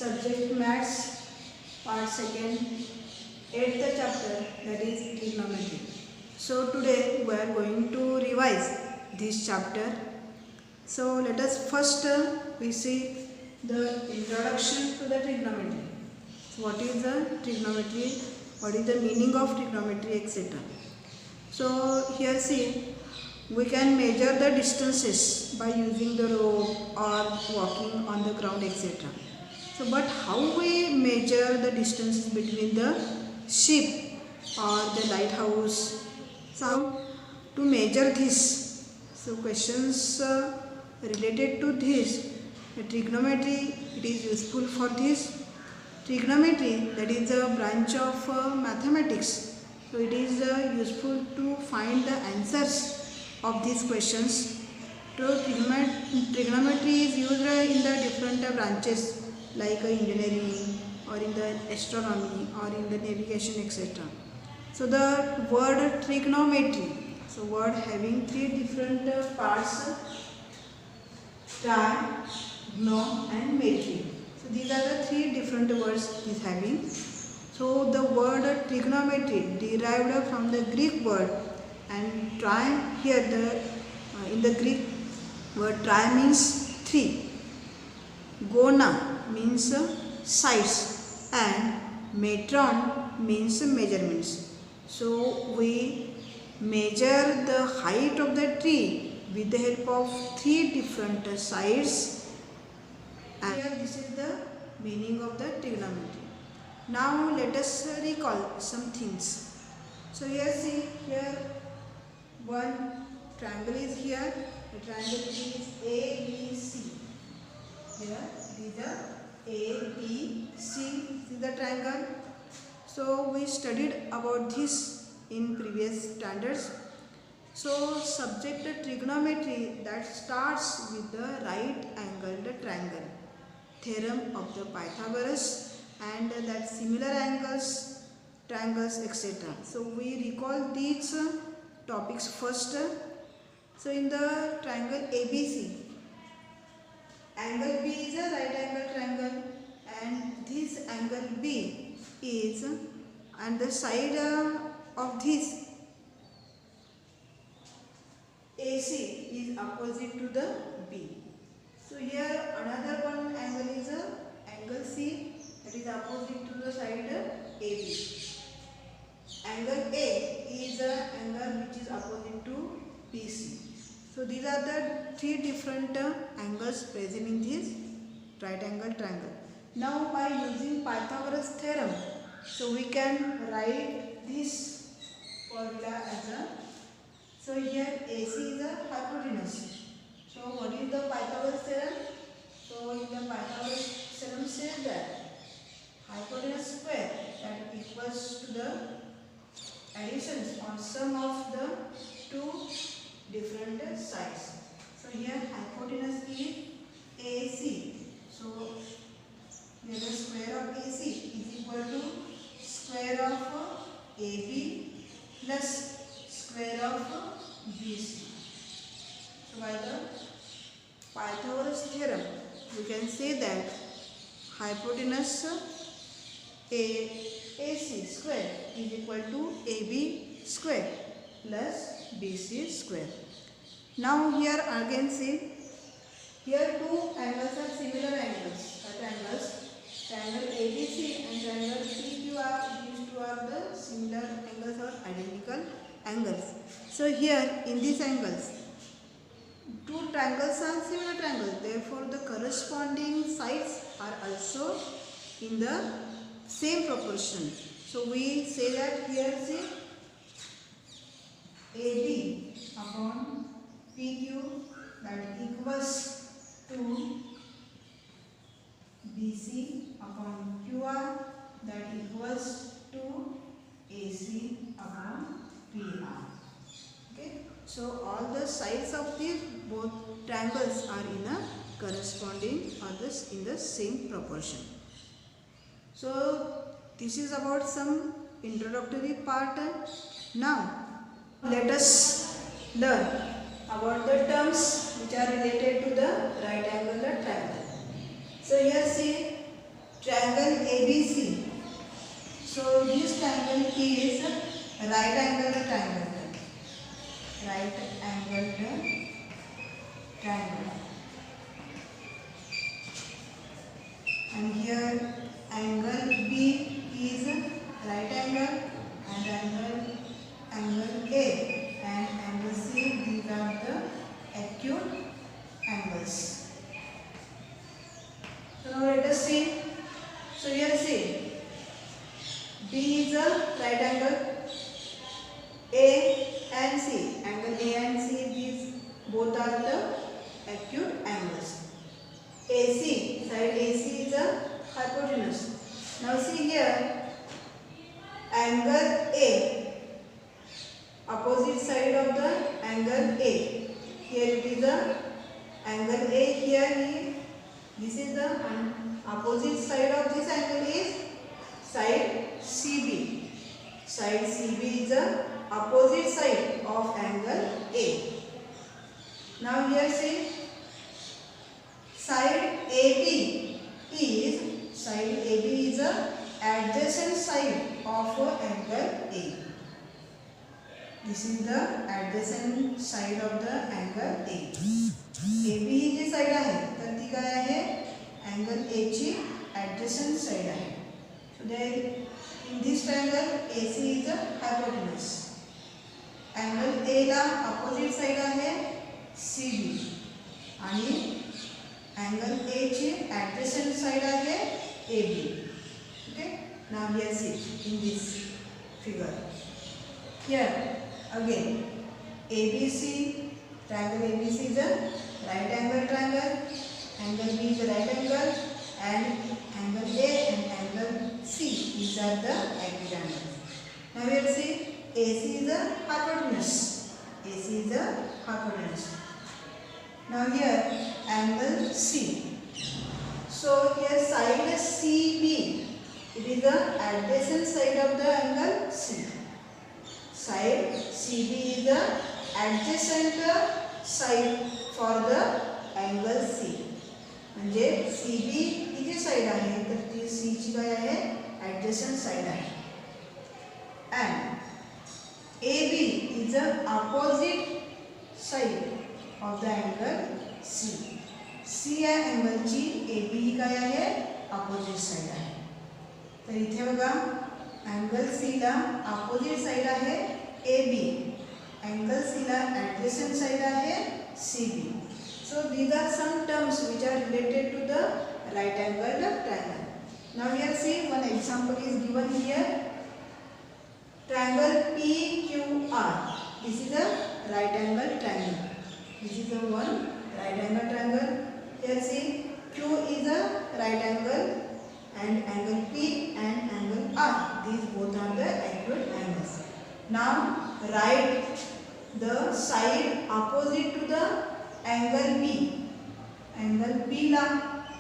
Subject Maths, Part 2nd, 8th chapter, that is Trigonometry. So today we are going to revise this chapter. So let us first we see the introduction to the trigonometry. So what is the trigonometry? What is the meaning of trigonometry, etc. So here see, we can measure the distances by using the rope or walking on the ground, etc. So but how we measure the distances between the ship or the lighthouse? So to measure this, so questions related to this, the trigonometry, it is useful for this. Trigonometry, that is a branch of mathematics. So it is useful to find the answers of these questions. So trigonometry is used in the different branches like engineering or in the astronomy or in the navigation, etc. So the word trigonometry, so word having three different parts, tri, gno and metry. So these are the three different words it is having. So the word trigonometry derived from the Greek word, and tri here in the Greek word tri means three, gona means size, and metron means measurements. So we measure the height of the tree with the help of three different sides, and here this is the meaning of the trigonometry. Now let us recall some things. So here see, here one triangle is here. The triangle is ABC. Here these are A, B, C. This is the triangle. So we studied about this in previous standards. So subject trigonometry, that starts with the right angled triangle, theorem of the Pythagoras, and that similar angles, triangles, etc. So we recall these topics first. So in the triangle ABC, angle B is a right angle triangle, and this angle B is, and the side of this AC is opposite to the B. So here another one angle is angle C, that is opposite to the side AB. Angle A is an angle which is opposite to BC. So these are the three different angles present in this right angle triangle. Now by using Pythagoras theorem, so we can write this formula as a, so here AC is a hypotenuse. So what is the Pythagoras theorem? So in the Pythagoras theorem says that hypotenuse square, that equals to the additions or sum of the two different sides. So here hypotenuse is AC. So here the square of AC is equal to square of AB plus square of BC. So by the Pythagoras theorem, we can say that hypotenuse AC square is equal to AB square plus BC square. Now here again see, here two angles are similar angles, at angles. Triangle ABC and triangle PQR, these two are the similar angles or identical angles. So here in these angles, two triangles are similar triangles, therefore the corresponding sides are also in the same proportion. So we say that here see, AB upon PQ, that equals to BC upon QR, that equals to AC upon PR. Okay. So all the sides of the both triangles are in a corresponding or this in the same proportion. So this is about some introductory part. Now let us learn about the terms which are related to the right angle triangle. So here see, triangle ABC. So this triangle is right angled triangle. Right angled triangle. And here angle B is right angle and angle A and angle C. These are the acute angles. So now let us see. So here see, B is a right angle, A and C. Angle A and C, these both are the acute angles. AC, side AC is a hypotenuse. Now see here, angle A, opposite side of the angle A. Here it is the angle A, here this is the opposite side of this angle is side CB. Side CB is the opposite side of angle A. Now here see, side AB is the adjacent side of angle A. This is the adjacent side of the angle A. AB ही जी side आहे तर ती काय आहे angle A ची adjacent side आहे. So there in this triangle AC is the hypotenuse. Angle A ला opposite side आहे CB आणि angle A ची adjacent side आहे AB. Okay. Now here see in this figure. Here again ABC, triangle ABC is a right angle triangle, angle B is a right angle and angle A and angle C, these are the acute angles. Now we will see AC is a hypotenuse. AC is a hypotenuse. Now here angle C. So here side CB, it is the adjacent side of the angle C. Side CB is the adjacent side for the angle C. म्हणजे CB ही जी side आहे तर ती C ची काय आहे adjacent side आहे. And AB is the opposite side of the angle C. C या angle ची AB ही काय आहे opposite side आहे. तर इथे बघा angle C ला opposite side आहे AB. Angle C ला adjacent side आहे CB. So these are some terms which are related to the right angled triangle. Now here see one example is given here. Triangle PQR. This is a right angle triangle. This is the one right angle triangle. Here see Q is a right angle and angle P and angle R. These both are the acute angles. Now write the side opposite to the angle B. Angle B La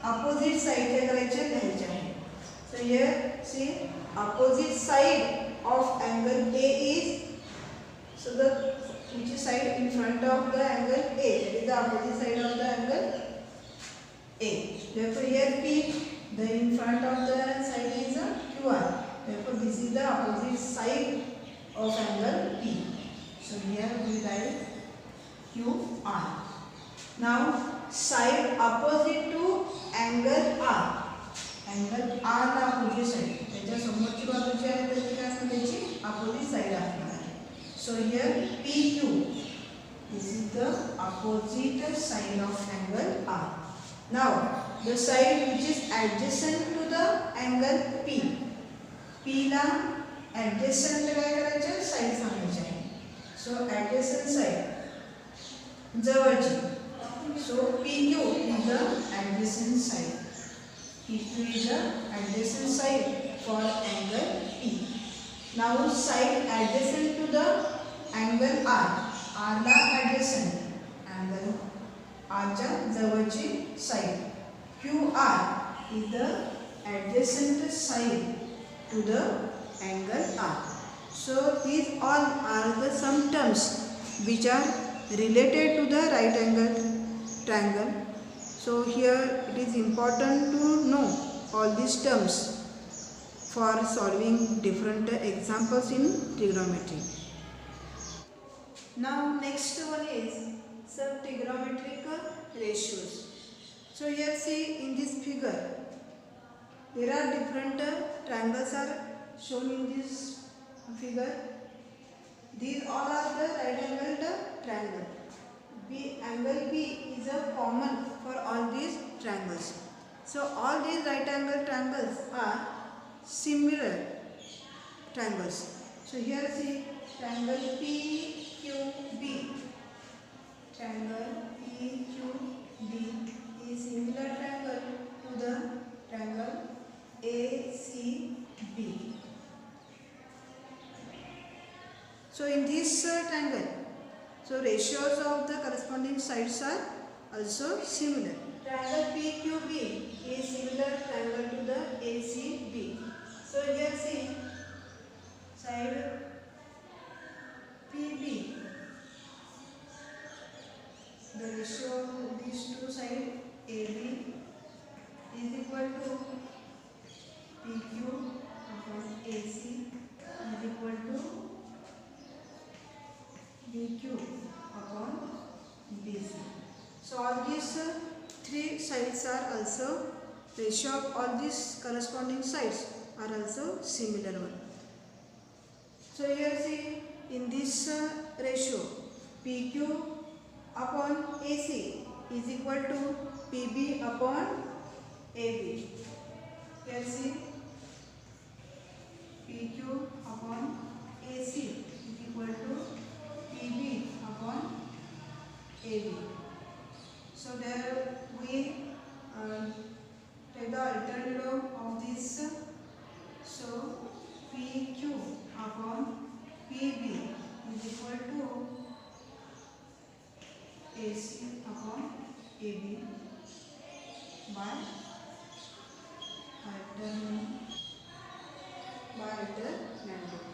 opposite side काय करायचे घ्यायचे आहे. So here see opposite side of angle A is, so the which is side in front of the angle A, that is the opposite side of the angle A. Therefore here P, the in front of the side is a QR. Therefore this is the opposite side of angle P. So here we write QR. Now side opposite to angle R. Angle R La opposite side. त्याच्या समोरची बाजूची आहे तर ती काय असेल त्याची opposite side असणार आहे. So here PQ. This is the opposite side of angle R. Now the side which is adjacent to the angle P. P La adjacent काय करायचे side सांगायचे आहे. So adjacent side जवळची. So PQ is the adjacent side. PQ is the adjacent side for angle P. Now side adjacent to the angle R. R La adjacent angle R च्या जवळची side. QR is the adjacent side to the angle R. So these all are the some terms which are related to the right angle triangle. So here it is important to know all these terms for solving different examples in trigonometry. Now next one is some trigonometric ratios. So here see in this figure there are different triangles are shown in this figure. These all are the right angled triangle. Angle B is a common for all these triangles. So all these right angle triangles are similar triangles. So here see triangle PQB. Triangle PQB is similar triangle to the triangle ACB. So in this triangle, so ratios of the corresponding sides are also similar. Triangle PQB is similar triangle to the ACB. So here see side PB. The ratio of these two sides AB is equal to PQ upon AC is equal to BQ upon BC. So all these three sides are also, ratio of all these corresponding sides are also similar one. So here see in this ratio PQ upon AC is equal to PB upon AB. Here see PQ upon AC is equal to PB upon AB. So there we take the alternative of this. So PQ upon PB is equal to AC upon AB by alternative.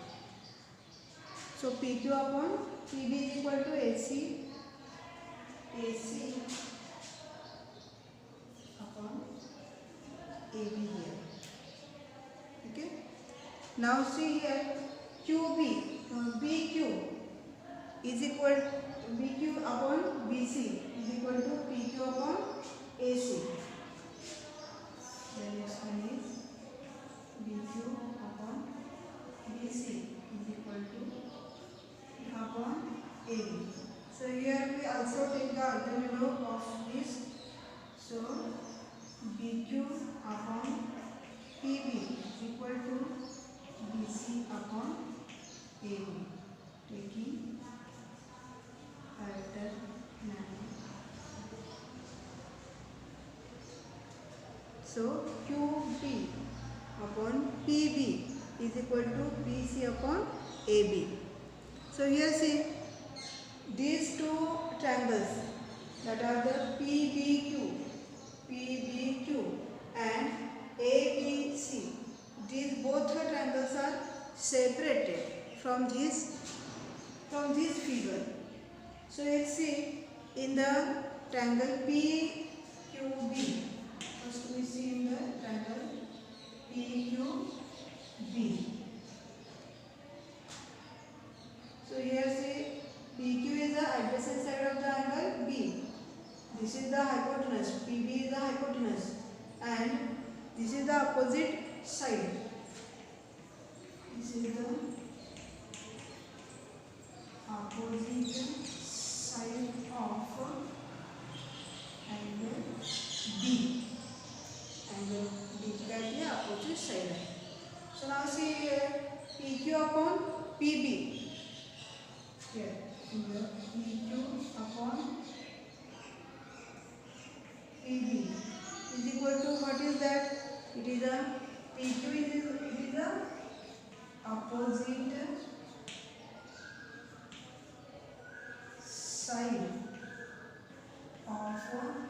So PQ upon PB is equal to AC upon AB here. Okay. Now see here QB BQ is equal BQ upon BC is equal to PQ upon AC. The next one is BQ upon BC is equal to upon AB. So here we also take the alternative of this. So BQ upon PB is equal to BC upon AB. Taking alternative. So QB upon PB is equal to BC upon AB. So here see these two triangles that are the PBQ and ABC. These both triangles are separated from this figure. So let's see in the triangle PQB. First we see in the triangle PQB. So here see PQ is the adjacent side of the angle B. This is the hypotenuse. PB is the hypotenuse, and this is the opposite side. This is the opposite side of angle B. Angle B is the opposite side. So now see here PQ upon PB. Here PQ upon PB is equal to what is that? It is a PQ is the opposite side of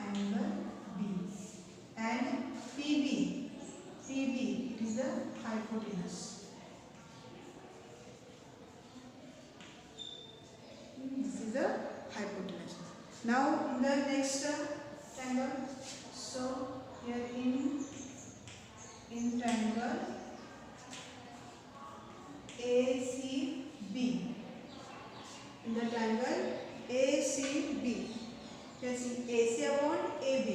angle B, and PB is the hypotenuse. This is the hypotenuse. Now in the next triangle, so here in in triangle ACB. In the triangle ACB, just AC upon AB.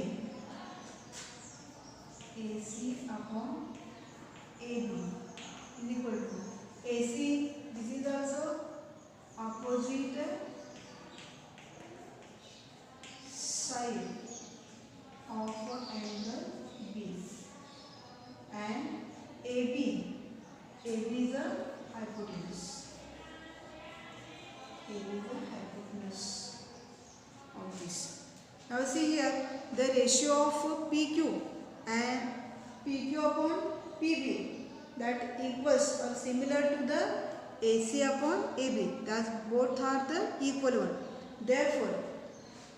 AC upon AB is equal to AC. This is also opposite side of angle B, and AB. AB is a hypotenuse. AB is the hypotenuse of this. Now see here the ratio of PQ and PQ upon PB, that equals or similar to the AC upon AB. That both are the equal one. Therefore,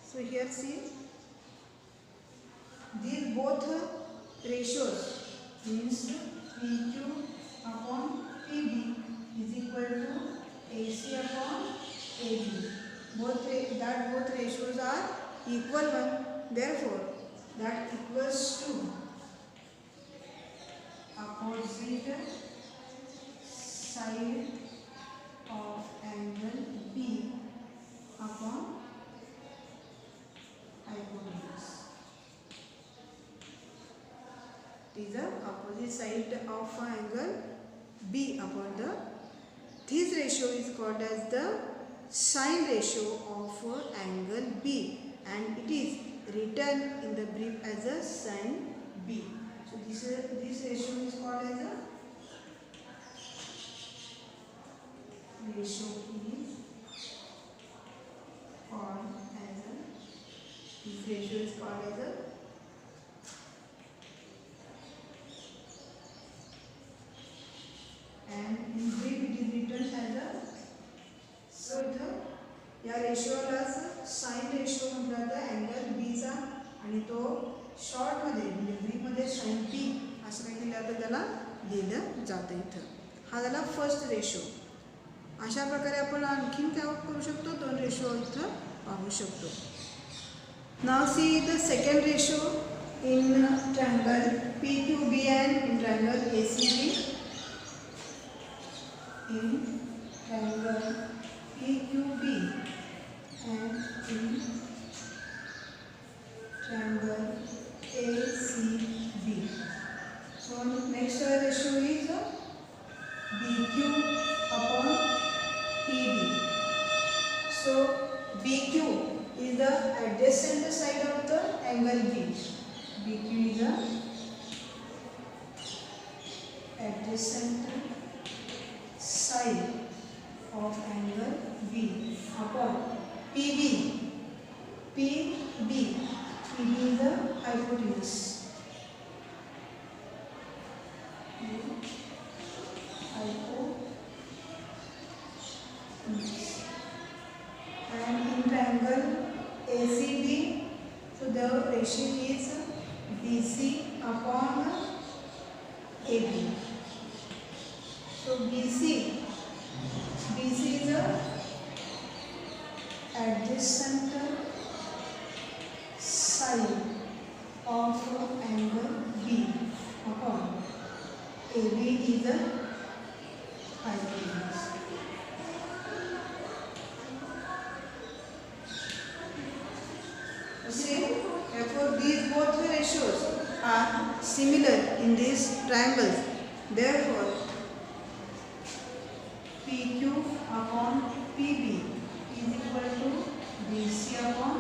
so here see these both ratios means PQ upon PB is equal to AC upon AB. Both ratios are equal one. Therefore, that equals to opposite side of angle B upon hypotenuse. It is the opposite side of angle B upon the. This ratio is called as the sine ratio of angle B, and it is written in the brief as a sine B. So this ratio is called as a this ratio is called as a and in brief it is written as a. So the या रेशियोला sine ratio म्हटलं जातं angle B चा, आणि तो short मध्ये म्हणजे brief मध्ये sine B असं काही दिलं तर त्याला दिलं जातं इथं. हा झाला फर्स्ट रेशियो. अशा प्रकारे आपण आणखीन काय करू शकतो, दोन रेशियो इथं पाहू शकतो. Now see the second ratio in triangle PQB and in triangle ACB. In triangle PQB and in triangle ACB. So next ratio is BQ upon PB. So BQ is the adjacent side of the angle B. BQ is the adjacent side of angle B upon PB. PB is the hypotenuse. And in triangle ACB, so the ratio is BC upon AB. So BC is a adjacent side of angle B upon AB is a hypotenuse. See, therefore these both ratios are similar in these triangles. Therefore, PQ upon PB is equal to BC upon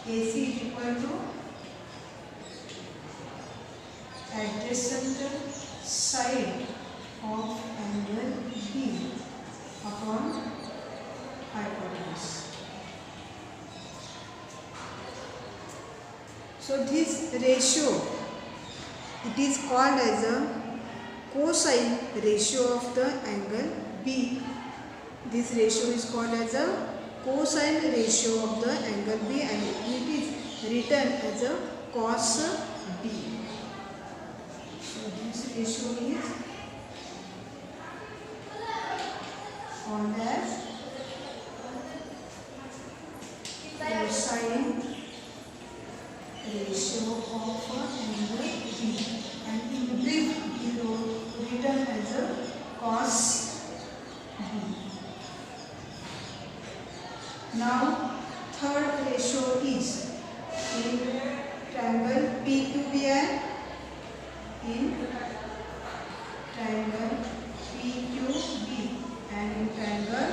AC is equal to adjacent side of angle B upon hypotenuse. So this ratio, it is called as a cosine ratio of the angle B. This ratio is called as a cosine ratio of the angle B, and it is written as a cos B. So this ratio is called as cosine ratio of angle B, and in brief it cos B. Now third ratio is in triangle PQBN, in triangle PQB and in triangle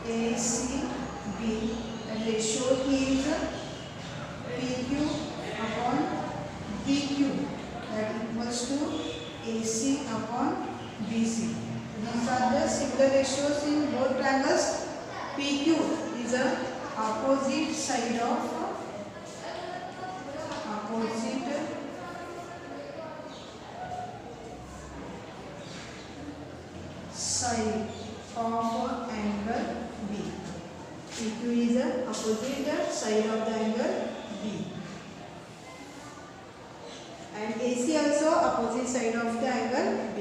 ACB. The ratio is PQ upon BQ, that equals to AC upon BC. These are the similar ratios in both triangles. PQ is the opposite side of angle B. PQ is the opposite side of the angle B. And AC also opposite side of the angle B.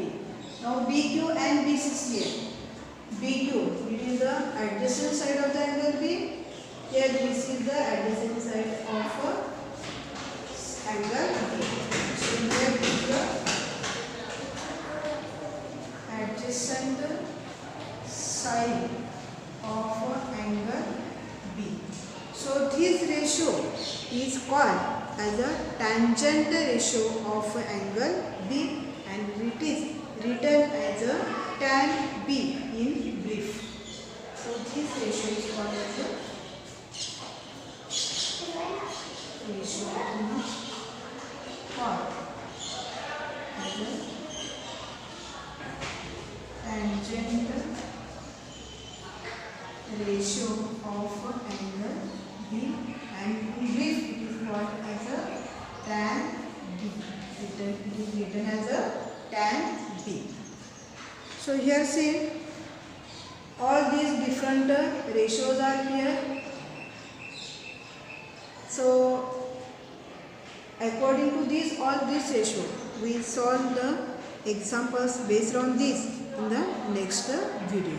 Now BQ and BCCA. BQ, it is the adjacent side of the angle B. Here this is the adjacent side of angle B. So here is the adjacent side of angle B. So this ratio is called as a tangent ratio of angle B, and it is written as a tan B in brief. So this ratio is called as a ratio called as a tangent ratio of angle B, and in brief it is called as a tan B. It is written as a tan B. So here see, all these different ratios are here. So according to this, all these ratios, we solve the examples based on this in the next video.